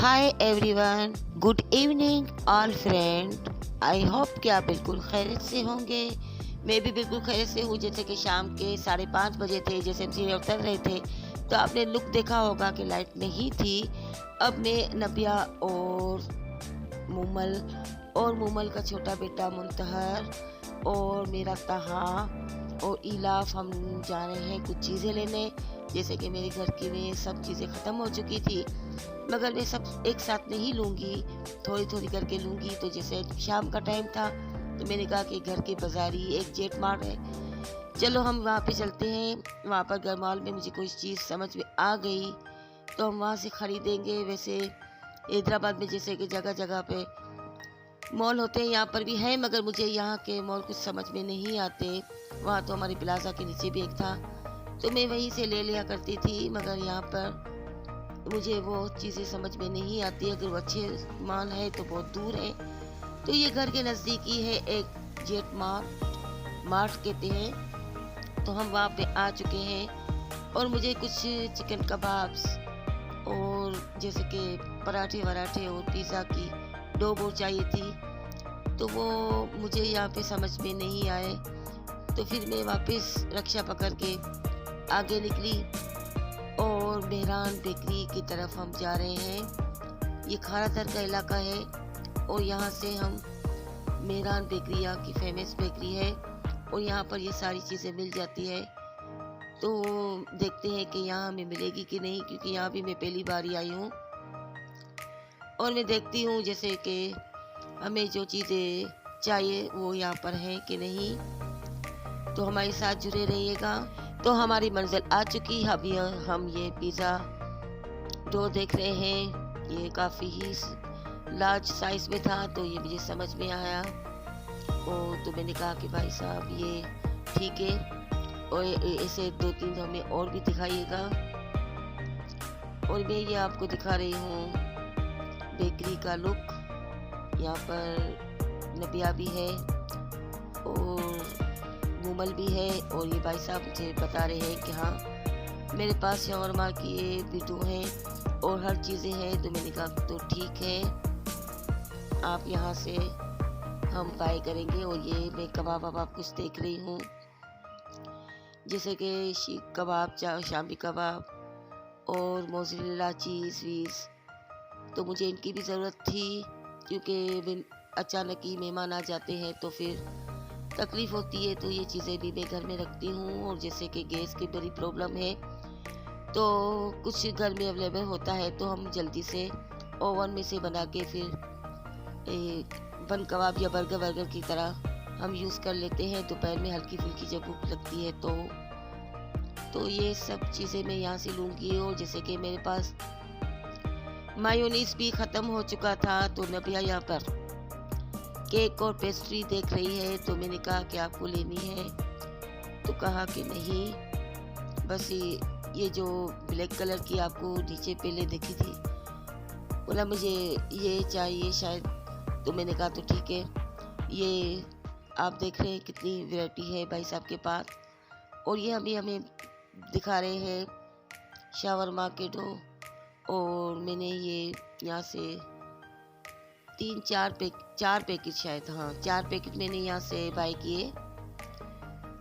Hi everyone, good evening all friend. I hope कि आप बिल्कुल खैरियत से होंगे। मैं भी बिल्कुल खैरियत से हूँ। जैसे कि शाम के 5:30 बजे थे, जैसे हम सीढ़ी उतर रहे थे तो आपने लुक देखा होगा कि लाइट नहीं थी। अब मैं नबिया और मूमल का छोटा बेटा मुंतहर और मेरा तहा और इलाफ हम जा रहे हैं कुछ चीज़ें लेने। जैसे कि मेरे घर की में सब चीज़ें ख़त्म हो चुकी थी, मगर मैं सब एक साथ नहीं लूँगी, थोड़ी थोड़ी करके लूँगी। तो जैसे शाम का टाइम था तो मैंने कहा कि घर के बाज़ारी एक जेट मार्ट है, चलो हम वहाँ पे चलते हैं। वहाँ पर गरमाल में मुझे कोई चीज़ समझ में आ गई तो हम वहाँ से ख़रीदेंगे। वैसे हैदराबाद में जैसे कि जगह जगह पे मॉल होते हैं, यहाँ पर भी हैं, मगर मुझे यहाँ के मॉल कुछ समझ में नहीं आते। वहाँ तो हमारे प्लाजा के नीचे भी एक था तो मैं वहीं से ले लिया करती थी, मगर यहाँ पर मुझे वो चीज़ें समझ में नहीं आती। अगर वो अच्छे माल है तो बहुत दूर है। तो ये घर के नज़दीकी है एक जेट मार्ट कहते हैं। तो हम वहाँ पे आ चुके हैं और मुझे कुछ चिकन कबाब्स और जैसे कि पराठे वराठे और पिज़्ज़ा की डो वो चाहिए थी। तो वो मुझे यहाँ पे समझ में नहीं आए, तो फिर मैं वापस रक्षा पकड़ के आगे निकली और मेहरान बेकरी की तरफ हम जा रहे हैं। ये खारादर का इलाका है और यहाँ से हम मेहरान बेकरी यहाँ की फेमस बेकरी है और यहाँ पर ये सारी चीज़ें मिल जाती है। तो देखते हैं कि यहाँ हमें मिलेगी कि नहीं, क्योंकि यहाँ भी मैं पहली बार ही आई हूँ। और मैं देखती हूँ जैसे कि हमें जो चीज़ें चाहिए वो यहाँ पर है कि नहीं। तो हमारे साथ जुड़े रहिएगा। तो हमारी मंजिल आ चुकी। अभी हम ये पिज़्ज़ा डो देख रहे हैं। ये काफ़ी ही लार्ज साइज़ में था तो ये मुझे समझ में आया और तो मैंने कहा कि भाई साहब ये ठीक है, और ऐसे 2-3 हमें और भी दिखाइएगा। और मैं ये आपको दिखा रही हूँ बेकरी का लुक। यहाँ पर नबिया भी है और मूमल भी है और ये भाई साहब मुझे बता रहे हैं कि हाँ मेरे पास शवरमा की ये वीडियो है और हर चीज़ें हैं। तो मैंने कहा तो ठीक है, आप यहाँ से हम बाय करेंगे। और ये मैं कबाब वबाब कुछ देख रही हूँ, जैसे कि शीख कबाब, शामी कबाब और मोज़रेला चीज़ वीज़। तो मुझे इनकी भी ज़रूरत थी, क्योंकि अचानक ही मेहमान आ जाते हैं तो फिर तकलीफ़ होती है। तो ये चीज़ें भी मैं घर में रखती हूँ। और जैसे कि गैस की बड़ी प्रॉब्लम है तो कुछ घर में अवेलेबल होता है तो हम जल्दी से ओवन में से बना के फिर बन कबाब या बर्गर की तरह हम यूज़ कर लेते हैं दोपहर में हल्की फुल्की जब भूख लगती है। तो ये सब चीज़ें मैं यहाँ से लूँगी। और जैसे कि मेरे पास मायोनीज भी ख़त्म हो चुका था तो नबिया यहाँ पर केक और पेस्ट्री देख रही है। तो मैंने कहा कि आपको लेनी है, तो कहा कि नहीं, बस ये जो ब्लैक कलर की आपको नीचे पहले देखी थी, बोला मुझे ये चाहिए शायद। तो मैंने कहा तो ठीक है। ये आप देख रहे हैं कितनी वैरायटी है भाई साहब के पास। और ये हमें दिखा रहे हैं शावरमा के डो। और मैंने ये यहाँ से 4 पैकेट शायद, हाँ 4 पैकेट मैंने यहाँ से बाय किए।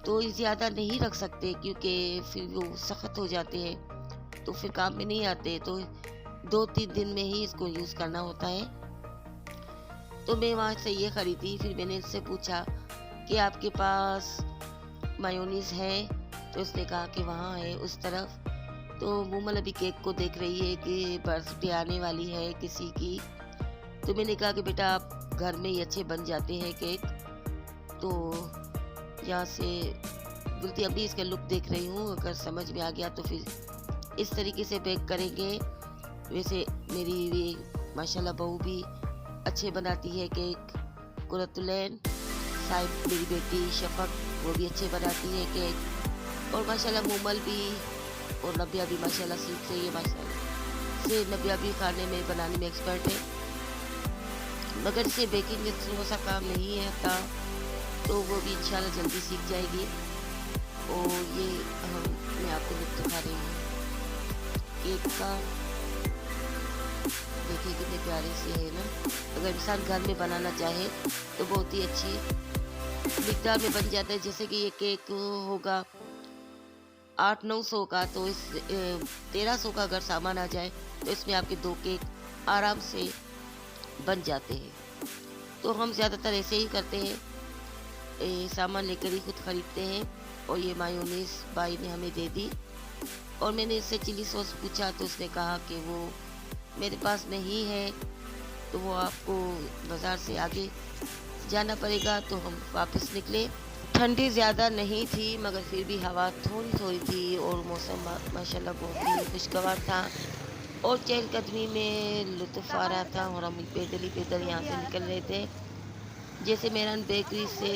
तो ज़्यादा नहीं रख सकते क्योंकि फिर वो सख्त हो जाते हैं तो फिर काम में नहीं आते। तो 2-3 दिन में ही इसको यूज़ करना होता है। तो मैं वहाँ से ये ख़रीदी। फिर मैंने इससे पूछा कि आपके पास मायोनीज़ है, तो उसने कहा कि वहाँ है उस तरफ। तो मूमल अभी केक को देख रही है कि बर्थडे आने वाली है किसी की। तो मैंने कहा कि बेटा आप घर में ही अच्छे बन जाते हैं केक। तो यहाँ से बोलती अभी इसका लुक देख रही हूँ, अगर समझ में आ गया तो फिर इस तरीके से बेक करेंगे। वैसे मेरी भी माशाल्लाह बहू भी अच्छे बनाती है केक। कुरतुलैन साहिब मेरी बेटी शफक वो भी अच्छे बनाती है केक। और माशाल्लाह मूमल भी और नबिया भी माशाल्लाह सीख रही है। माशाल्लाह से नबिया भी खाने में बनाने में एक्सपर्ट है, मगर इसे बेकिंग में थोड़ा सा काम नहीं है था, तो वो भी इंशाल्लाह जल्दी सीख जाएगी। और ये मैं आपको लुक दिखा रही हूँ केक का, देख देखिए कितने प्यारे से है ना। अगर इंसान घर में बनाना चाहे तो बहुत ही अच्छी मिकदार में बन जाता है। जैसे कि ये केक होगा 800-900 का, तो इस 1300 का अगर सामान आ जाए तो इसमें आपके 2 केक आराम से बन जाते हैं। तो हम ज़्यादातर ऐसे ही करते हैं, सामान लेकर ही खुद खरीदते हैं। और ये मायोनीज भाई ने हमें दे दी और मैंने इससे चिली सॉस पूछा तो उसने कहा कि वो मेरे पास नहीं है, तो वो आपको बाज़ार से आगे जाना पड़ेगा। तो हम वापस निकले। ठंडी ज़्यादा नहीं थी मगर फिर भी हवा थोड़ी थोड़ी थी और मौसम माशाल्लाह बहुत ही खुशगवार था और चहलकदमी में लुत्फ़ आ रहा था। और हम पैदल यहाँ से निकल रहे थे। जैसे मेरन बेकरी से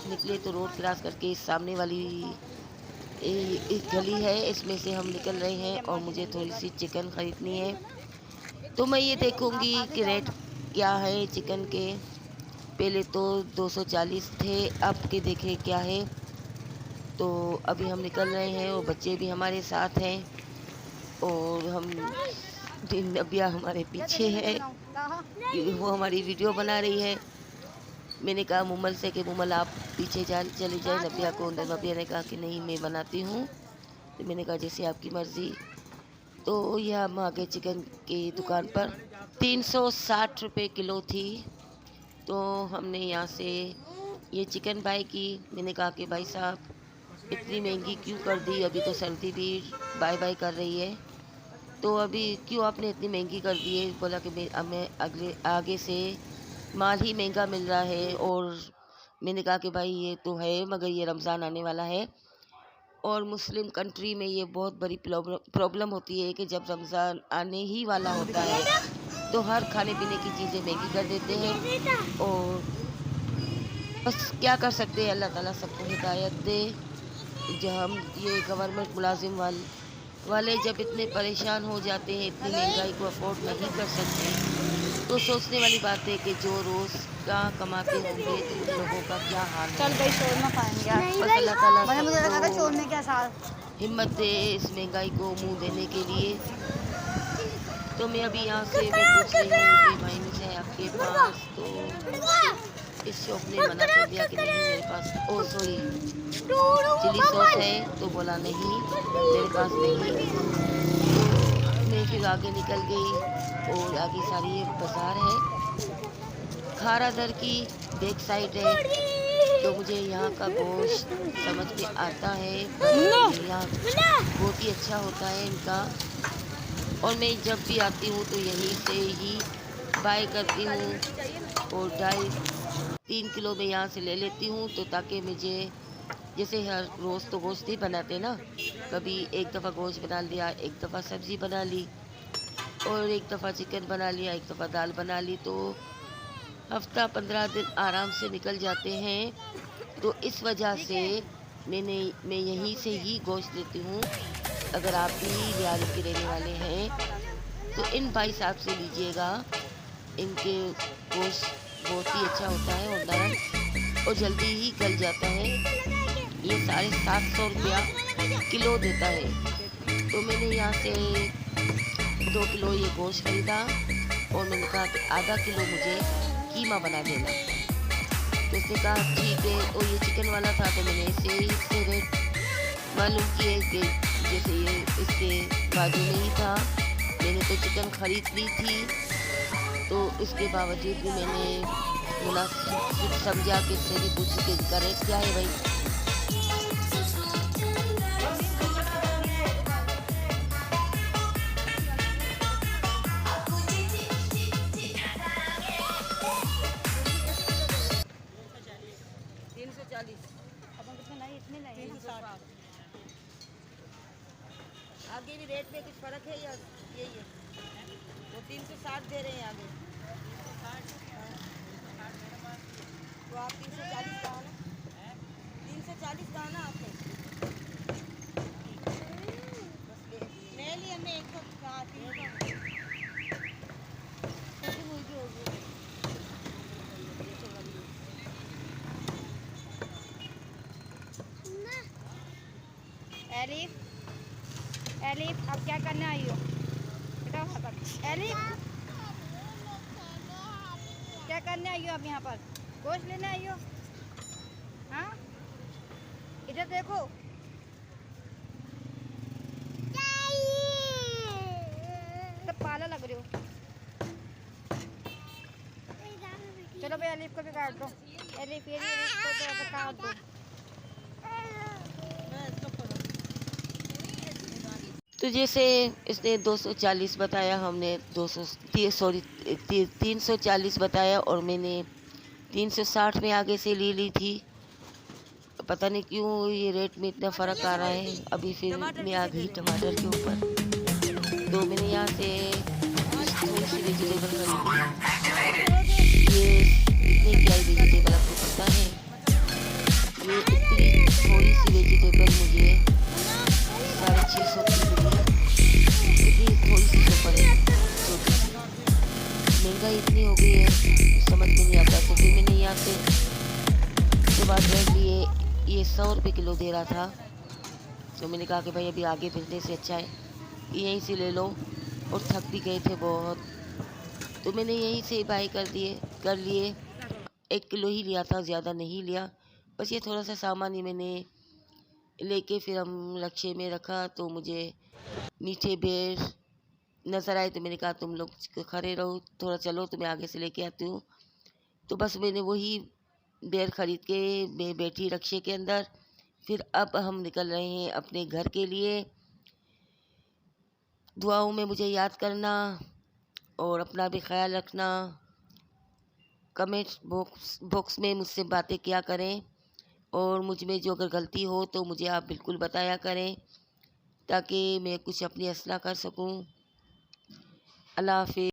निकले तो रोड क्रॉस करके इस सामने वाली एक गली है, इसमें से हम निकल रहे हैं और मुझे थोड़ी सी चिकन ख़रीदनी है। तो मैं ये देखूंगी कि रेट क्या है चिकन के। पहले तो 240 थे, अब के देखे क्या है। तो अभी हम निकल रहे हैं और बच्चे भी हमारे साथ हैं और हम नबिया हमारे पीछे है क्योंकि वो हमारी वीडियो बना रही है। मैंने कहा मुमल से कि मुमल आप पीछे चले जाए नबिया को। नबिया ने कहा कि नहीं मैं बनाती हूँ। तो मैंने कहा जैसे आपकी मर्ज़ी। तो यह हम आ गए चिकन की दुकान पर। 360 रुपये किलो थी। तो हमने यहाँ से ये चिकन बाय की। मैंने कहा कि भाई साहब इतनी महंगी क्यों कर दी, अभी तो सर्दी भी बाय बाय कर रही है, तो अभी क्यों आपने इतनी महंगी कर दी है। बोला कि मैं अगले आगे से माल ही महंगा मिल रहा है। और मैंने कहा कि भाई ये तो है मगर ये रमज़ान आने वाला है और मुस्लिम कंट्री में ये बहुत बड़ी प्रॉब्लम होती है कि जब रमज़ान आने ही वाला होता है तो हर खाने पीने की चीज़ें महंगी कर देते हैं। और बस क्या कर सकते हैं, अल्लाह ताला सबको हिदायत दे। जब हम ये गवर्नमेंट मुलाजिम वाले जब इतने परेशान हो जाते हैं, इतनी महंगाई को अफोर्ड नहीं कर सकते, तो सोचने वाली बात है कि जो रोज़ का कमाते होंगे तो उन लोगों का क्या हाल चल है। गई शोरमा खाएंगे। बस अल्लाह ताला मुझे लगा था सबको शोरमे क्या साथ। हिम्मत दे इस महंगाई को मुंह देने के लिए। तो मैं अभी यहाँ से मैं पूछ रही हूँ कि माइनस है आपके पास, तो इस शॉप ने मना कर दिया कि नहीं मेरे पास, ओ सॉरी चिली सॉस है, तो बोला नहीं मेरे पास नहीं। तो मैं फिर आगे निकल गई और आगे सारी बाज़ार है, खारा दर की बैक साइड है। तो मुझे यहाँ का गोश्त समझ में आता है, यहाँ बहुत ही अच्छा होता है इनका। और मैं जब भी आती हूँ तो यहीं से ही बाय करती हूँ और 2.5-3 किलो में यहाँ से ले लेती हूँ। तो ताकि मुझे जैसे हर रोज़ तो गोश्त ही बनाते ना, कभी एक दफ़ा गोश्त बना लिया, एक दफ़ा सब्ज़ी बना ली और एक दफ़ा चिकन बना लिया, एक दफ़ा दाल बना ली, तो हफ्ता 15 दिन आराम से निकल जाते हैं। तो इस वजह से मैं यहीं से ही गोश्त लेती हूँ। अगर आप भी रियाली के रहने वाले हैं तो इन भाई साहब से लीजिएगा, इनके गोश्त बहुत ही अच्छा होता है और नरम और जल्दी ही गल जाता है। ये 750 रुपया किलो देता है। तो मैंने यहाँ से 2 किलो ये गोश्त खरीदा और मैंने कहा कि आधा किलो मुझे कीमा बना देना। तो उसने कहा ठीक है। और ये चिकन वाला था तो मैंने इससे रेट मालूम किए कि जैसे ये इसके बाजू में ही था, मैंने तो चिकन ख़रीद ली थी, तो इसके बावजूद भी मैंने मुनासिब समझा कि इससे भी पूछी कि इसका रेट क्या है भाई। आगे भी रेट में कुछ फ़र्क है या यही है? वो 360 दे रहे हैं आगे। तो आप 340 कहा ना, 340 कहा ना आपने। बस ले लिया हमने 100 एलिफ, अब क्या करने आई हो बेटा? एलिफ क्या करने आई हो आप यहाँ पर? गोश्त लेने आई हो? हाँ, इधर देखो। तो पाला लग रहे हो। चलो भाई अलीफ को भी काट दो। अलीफ ये इसको तो काट दो। तो जैसे इसने 240 बताया, हमने 340 बताया और मैंने 360 में आगे से ले ली थी। पता नहीं क्यों ये रेट में इतना फ़र्क आ रहा है। अभी फिर मैं आ गई टमाटर के ऊपर। तो मैंने यहाँ से थोड़ी सी वेजिटेबल खरीदी। ये इतने की आई वेजिटेबल आपको पता है? ये इतनी थोड़ी सी वेजिटेबल मुझे 650 की मिली। इतनी थोड़ी सी तो पड़े, छोटी सी। महंगाई इतनी हो गई है, समझ में नहीं आता। तो फिर मैंने यहाँ से टमाटर लिए, ये 100 रुपये किलो दे रहा था। तो मैंने कहा कि भाई अभी आगे भेजने से अच्छा है यहीं से ले लो, और थक भी गए थे बहुत। तो मैंने यहीं से बाई कर लिए। 1 किलो ही लिया था, ज़्यादा नहीं लिया। बस ये थोड़ा सा सामान ही मैंने लेके फिर हम रक्शे में रखा। तो मुझे मीठे बेर नज़र आए, तो मैंने कहा तुम लोग खड़े रहो, थोड़ा चलो तो मैं आगे से लेके आती हूँ। तो बस मैंने वही बेर ख़रीद के मैं बैठी रक्शे के अंदर। फिर अब हम निकल रहे हैं अपने घर के लिए। दुआओं में मुझे याद करना और अपना भी ख्याल रखना। कमेंट बॉक्स में मुझसे बातें किया करें, और मुझ में जो अगर गलती हो तो मुझे आप बिल्कुल बताया करें, ताकि मैं कुछ अपनी असलाह कर सकूं। अल्लाह हाफ़िज़।